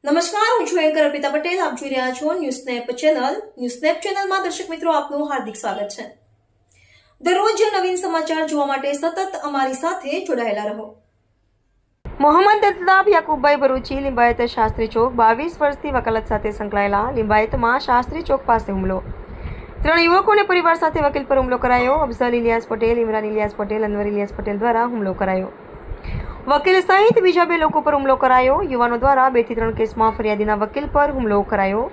નમસ્કાર, હું છું એન્કર અર્પિતા પટેલ. આપ જોઈ રહ્યા છો news snap channel. News snap ચેનલમાં દર્શક મિત્રો આપનું હાર્દિક સ્વાગત છે. દરરોજ નવીન સમાચાર જોવા માટે સતત અમારી સાથે જોડાયેલા રહો. મોહમ્મદ અલ્તાફ યાકુબભાઈ ભરૂચી, લિંબાયત શાસ્ત્રી ચોક. 22 વર્ષથી વકાલત સાથે સંકળાયેલા લિંબાયતમાં શાસ્ત્રી ચોક પાસે હુમલો. 3 યુવકોને પરિવાર સાથે વકીલ પર હુમલો કરાયો. અફઝલ ઇલિયાસ પટેલ, ઇમરાન ઇલિયાસ પટેલ, અનવર ઇલિયાસ પટેલ દ્વારા હુમલો કરાયો. વકીલ સહિત બીજા 2 લોકો પર હુમલો કરાયો. યુવાનો દ્વારા 2 થી 3 કેસમાં ફરિયાદીના વકીલ પર હુમલો કરાયો.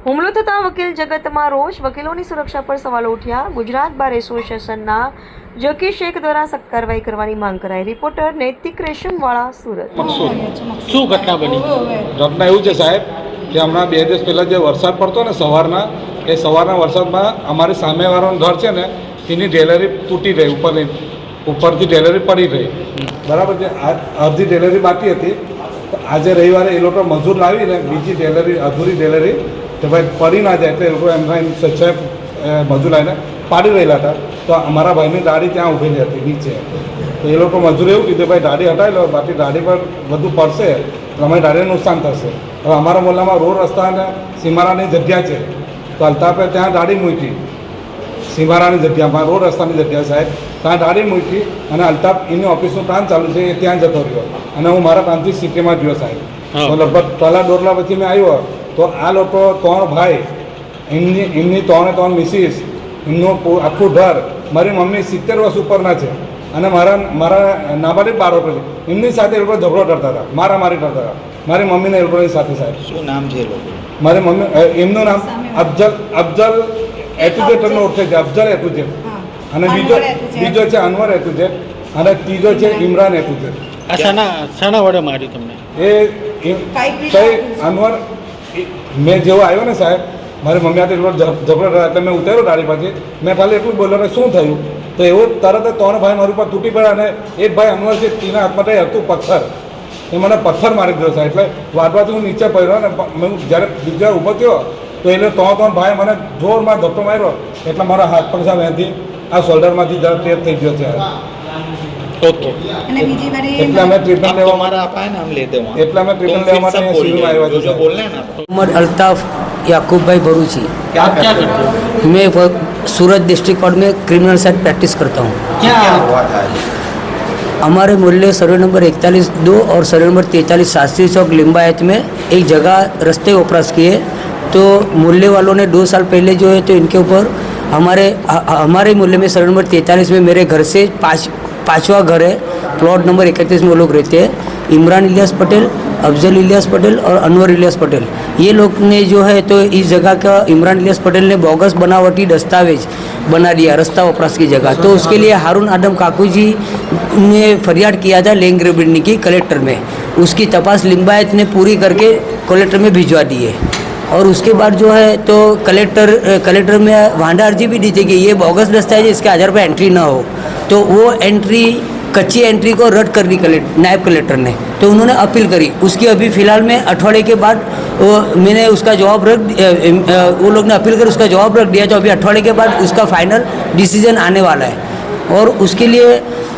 હુમલો થતાં વકીલ જગતમાં રોષ. વકીલોની સુરક્ષા પર સવાલો ઉઠ્યા. ગુજરાત બાર એસોસિએશનના જકી શેખ દ્વારા સખ્ત કાર્યવાહી કરવાની માંગ કરાઈ. રિપોર્ટર નૈતિક રેશમવાળા, સુરત. શું ઘટના બની? ઘટના એવું છે સાહેબ કે હમણાં 2 દિવસ પહેલાં જે વરસાદ પડતો ને સવારના વરસાદમાં અમારી સામેવાળાનું ઘર છે ને એની ટેલરી તૂટી રહી, ઉપરથી ટેલરી પડી રહી. બરાબર છે. અડધી ટેલરી બાકી હતી. તો આજે રવિવારે એ લોકો મજૂર લાવીને બીજી ટેલરી, અધૂરી ટેલરી તો ભાઈ પડી ના જાય એટલે એ લોકો એમના સ્વચ્છ મજૂર લાવીને પાડી રહેલા હતા. તો અમારા ભાઈની ગાડી ત્યાં ઊભેલી હતી નીચે. તો એ લોકો મજૂરે એવું કીધું, ભાઈ ગાડી હટાવી લો, બાકી ગાડી પર બધું પડશે તો અમારી ગાડીને નુકસાન થશે. હવે અમારા મોહલ્લામાં રોડ રસ્તા અને સીમારાની જગ્યા છે. તો અલ્તાફે ત્યાં ગાડી મૂકી, સીમારાની જગ્યામાં, રોડ રસ્તાની જગ્યા સાહેબ, ત્યાં ગાડી મૂકી અને અલ્તાફ એની ઓફિસનું કામ ચાલુ છે એ ત્યાં જતો રહ્યો અને હું મારા કામથી સિટીમાં ગયો સાહેબ. તો લગભગ કલા દોઢલા પછી મેં આવ્યો તો આ લોકો 3 ભાઈ, એમની 3 મિસીસ, એમનું આખું ઘર, મારી મમ્મી 70 વર્ષ ઉપરના છે અને મારા નાબાલિગ બાળકો છે. એમની સાથે એ લોકો ઝઘડો કરતા હતા, મારામારી કરતા હતા મારી મમ્મીને એ લોકોની સાથે સાહેબ. શું નામ છે એ લોકો? મારી મમ્મી, એમનું નામ અફઝલ એટુજેટનો ઓળખે છે, અફઝલ એટુજેટ. અને બીજો છે અનવર એટુજેટ અને ત્રીજો છે ઇમરાન એટુજેટ. આ શાના વડે મારી તમને? અનવર, મેં જેવો આવ્યો ને સાહેબ, મારી મમ્મી હાથે એટલો ઝઘડો થયો એટલે મેં ઉતાર્યો ગાડી પાછી. મેં ખાલી એટલું બોલ્યો ને શું થયું, તો એવું તરત જ 3 ભાઈ મારી ઉપર તૂટી પડ્યા અને એક ભાઈ અનવર છે, તેના હાથમાં કંઈ હતું પથ્થર, એ મને પથ્થર મારી દીધો સાહેબ. એટલે વાટવાથી હું નીચે પડ્યો ને જ્યારે બીજા ઊભો થયો તો એટલે 3 ભાઈ મને જોરમાં ધક્કો માર્યો એટલે મારા હાથ પગ સાહેબ અહીંથી આ શોલ્ડરમાંથી જરા ટેપ થઈ ગયો છે. ઓકે. એટલે અમે ટ્રીટમેન્ટ લેવા हमारा आप है नाम लेते हो એટલે અમે ટ્રીટમેન્ટ લેવા માટે અહીંયા સિવિલમાં આવ્યા जो છીએ. बोलना है ना मोहम्मद अल्ताफ याकूब भाई भरूची। क्या क्या करते हो? मैं सूरत डिस्ट्रिक्ट कोर्ट में क्रिमिनल साइड प्रैक्टिस करता हूँ। क्या हुआ था? हमारे मोहल्ले सर्वे नंबर 41-2 और सर्वे नंबर 43 शास्त्री चौक लिंबायत में एक जगह रस्ते वपराश किए। तो मोहल्ले वालों ने 2 साल पहले जो है तो इनके ऊपर हमारे मोहल्ले में सर्वे नंबर 43 में मेरे घर से 5वां घर है, प्लॉट नंबर 31 में वो लोग रहते हैं। इमरान इलियास पटेल, अफजल इलियास पटेल और अनवर इलियास पटेल, ये लोग ने जो है तो इस जगह का इमरान इलियास पटेल ने बोगस बनावटी दस्तावेज बना दिया रास्ता वपराश की जगह। तो उसके लिए हारून आदम काकू जी ने फरियाद किया था लैंड ग्रेबिंग की कलेक्टर में। उसकी तपास लिंबायत ने पूरी करके कलेक्टर में भिजवा दी है। और उसके बाद जो है तो कलेक्टर में वांडा अर्जी भी दी थी कि ये बोगस दस्तावेज इसके आधार पर एंट्री ना हो। तो वो एंट्री, कच्ची एंट्री को रद्द कर दी नायब कलेक्टर ने। तो उन्होंने अपील करी। उसकी अभी फ़िलहाल में अठवाडिये के बाद मैंने उसका जवाब वो लोग ने अपील कर उसका जवाब रख दिया। तो अभी अठवाडिये के बाद उसका फाइनल डिसीजन आने वाला है। और उसके लिए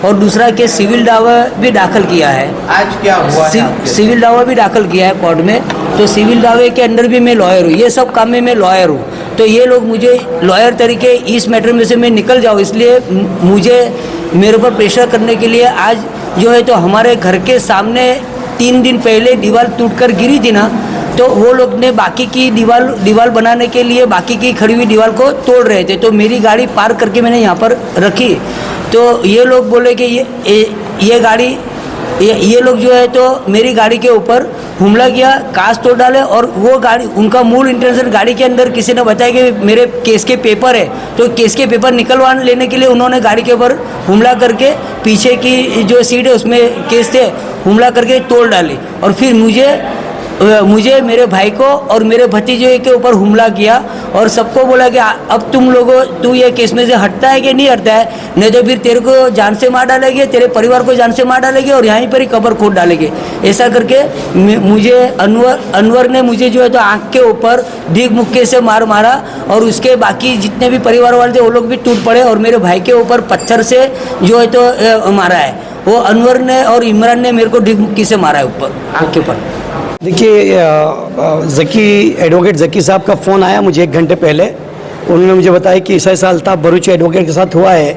और दूसरा केस सिविल दावा भी दाखिल किया है। आज क्या हुआ है? सिविल दावा भी दाखिल किया है कोर्ट में। तो सिविल दावे के अंदर भी मैं लॉयर हूँ, ये सब काम में मैं लॉयर हूँ। तो ये लोग मुझे लॉयर तरीके इस मैटर में से मैं निकल जाऊँ, इसलिए मुझे मेरे ऊपर प्रेशर करने के लिए आज जो है तो हमारे घर के सामने 3 दिन पहले दीवार टूटकर गिरी थी ना, तो वो लोग ने बाकी की दीवार बनाने के लिए बाकी की खड़ी हुई दीवार को तोड़ रहे थे। तो मेरी गाड़ी पार्क करके मैंने यहाँ पर रखी। तो ये लोग बोले कि ये गाड़ी, ये लोग जो है तो मेरी गाड़ी के ऊपर हमला किया, कांच तोड़ डाले। और वो गाड़ी, उनका मूल इंटेंशन, गाड़ी के अंदर किसी ने बताया कि मेरे केस के पेपर है, तो केस के पेपर निकलवा लेने के लिए उन्होंने गाड़ी के ऊपर हमला करके पीछे की जो सीट है उसमें केस थे, हमला करके तोड़ डाली। और फिर मुझे मेरे भाई को और मेरे भतीजे के ऊपर हमला किया और सबको बोला कि अब तू ये केस में से हटता है कि नहीं हटता है, नहीं तो फिर तेरे को जान से मार डालेंगे, तेरे परिवार को जान से मार डालेंगे और यहीं पर ही कब्र खोद डालेंगे। ऐसा करके मुझे अनवर ने मुझे जो है तो आँख के ऊपर डीग मुक्के से मारा और उसके बाकी जितने भी परिवार वाले थे वो लोग भी टूट पड़े। और मेरे भाई के ऊपर पत्थर से जो है तो मारा है। वो अनवर ने और इमरान ने मेरे को डीग मुक्की से मारा है ऊपर, आँख के ऊपर। देखिए जकी एडवोकेट जकी साहब का फ़ोन आया मुझे 1 घंटे पहले। उन्होंने मुझे बताया कि ऐसा अल्ताफ़ बरूची एडवोकेट के साथ हुआ है।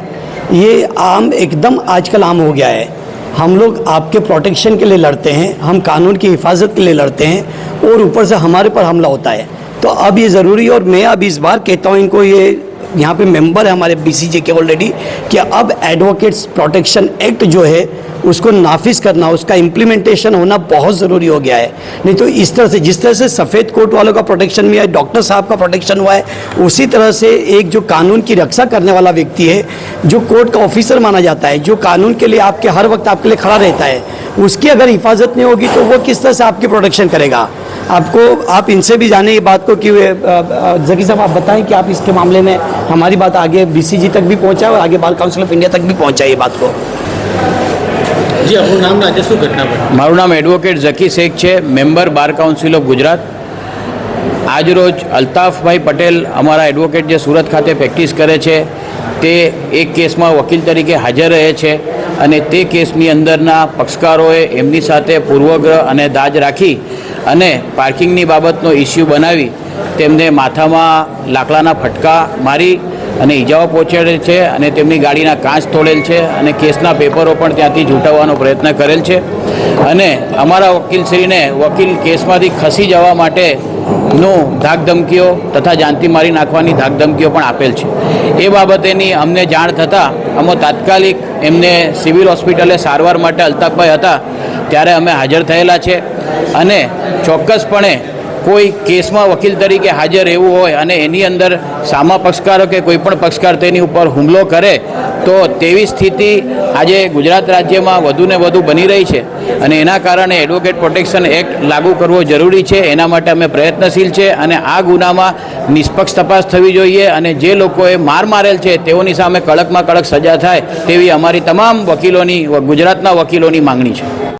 ये आम एकदम आजकल आम हो गया है। हम लोग आपके प्रोटेक्शन के लिए लड़ते हैं, हम कानून की हिफाजत के लिए लड़ते हैं और ऊपर से हमारे पर हमला होता है। तो अब ये ज़रूरी है और मैं अब इस बार कहता हूँ इनको, ये यहाँ पे मेंबर है हमारे BCJ के ऑलरेडी, कि अब एडवोकेट्स प्रोटेक्शन एक्ट जो है उसको नाफिज करना, उसका इम्प्लीमेंटेशन होना बहुत ज़रूरी हो गया है। नहीं तो इस तरह से जिस तरह से सफ़ेद कोट वालों का प्रोटेक्शन हुआ है, डॉक्टर साहब का प्रोटेक्शन हुआ है, उसी तरह से एक जो कानून की रक्षा करने वाला व्यक्ति है, जो कोर्ट का ऑफिसर माना जाता है, जो कानून के लिए आपके हर वक्त आपके लिए खड़ा रहता है, उसकी अगर हिफाजत नहीं होगी तो वो किस तरह से आपकी प्रोटेक्शन करेगा। आप इनसे भी जाने ये बात को कि जकी साहब आप बताएं कि आप इसके मामले में हमारी बात आगे BCG तक भी पहुंचा और आगे बार काउंसिल ऑफ इंडिया तक भी पहुंचा ये बात को। જી આપણું નામ આજે શું ઘટના બની? મારું નામ એડવોકેટ ઝકી શેખ છે, member bar council of Gujarat. આજરોજ અલ્તાફભાઈ પટેલ અમારા એડવોકેટ જે સુરત ખાતે પ્રેક્ટિસ કરે છે તે એક કેસમાં વકીલ તરીકે હાજર રહે છે અને તે કેસની અંદરના પક્ષકારોએ એમની સાથે પૂર્વગ્રહ અને દાજ રાખી અને પાર્કિંગની બાબતનો ઇસ્યુ બનાવી તેમને માથામાં લાકડાના ફટકા મારી અને ઈજાઓ પહોંચાડેલ છે અને તેમની ગાડીના કાચ તોડેલ છે અને કેસના પેપરો પણ ત્યાંથી ઝૂંટાવવાનો પ્રયત્ન કરેલ છે અને અમારા વકીલશ્રીને વકીલ કેસમાંથી ખસી જવા માટેનું ધાકધમકીઓ તથા જાનથી મારી નાખવાની ધાકધમકીઓ પણ આપેલ છે। એ બાબતેની અમને જાણ થતાં અમે તાત્કાલિક એમને સિવિલ હોસ્પિટલે સારવાર માટે અલ્તાફભાઈ હતા ત્યારે અમે હાજર થયેલા છે અને ચોક્કસપણે કોઈ કેસમાં વકીલ તરીકે હાજર એવું હોય અને એની અંદર સામા પક્ષકારો કે કોઈ પણ પક્ષકાર તેની ઉપર હુમલો કરે તો તેવી સ્થિતિ આજે ગુજરાત રાજ્યમાં વધુને વધુ બની રહી છે અને એના કારણે એડવોકેટ પ્રોટેક્શન એક્ટ લાગુ કરવો જરૂરી છે। એના માટે અમે પ્રયત્નશીલ છે અને આ ગુનામાં નિષ્પક્ષ તપાસ થવી જોઈએ અને જે લોકોએ માર મારેલ છે તેઓની સામે કડકમાં કડક સજા થાય તેવી અમારી તમામ વકીલોની ગુજરાતના વકીલોની માંગણી છે।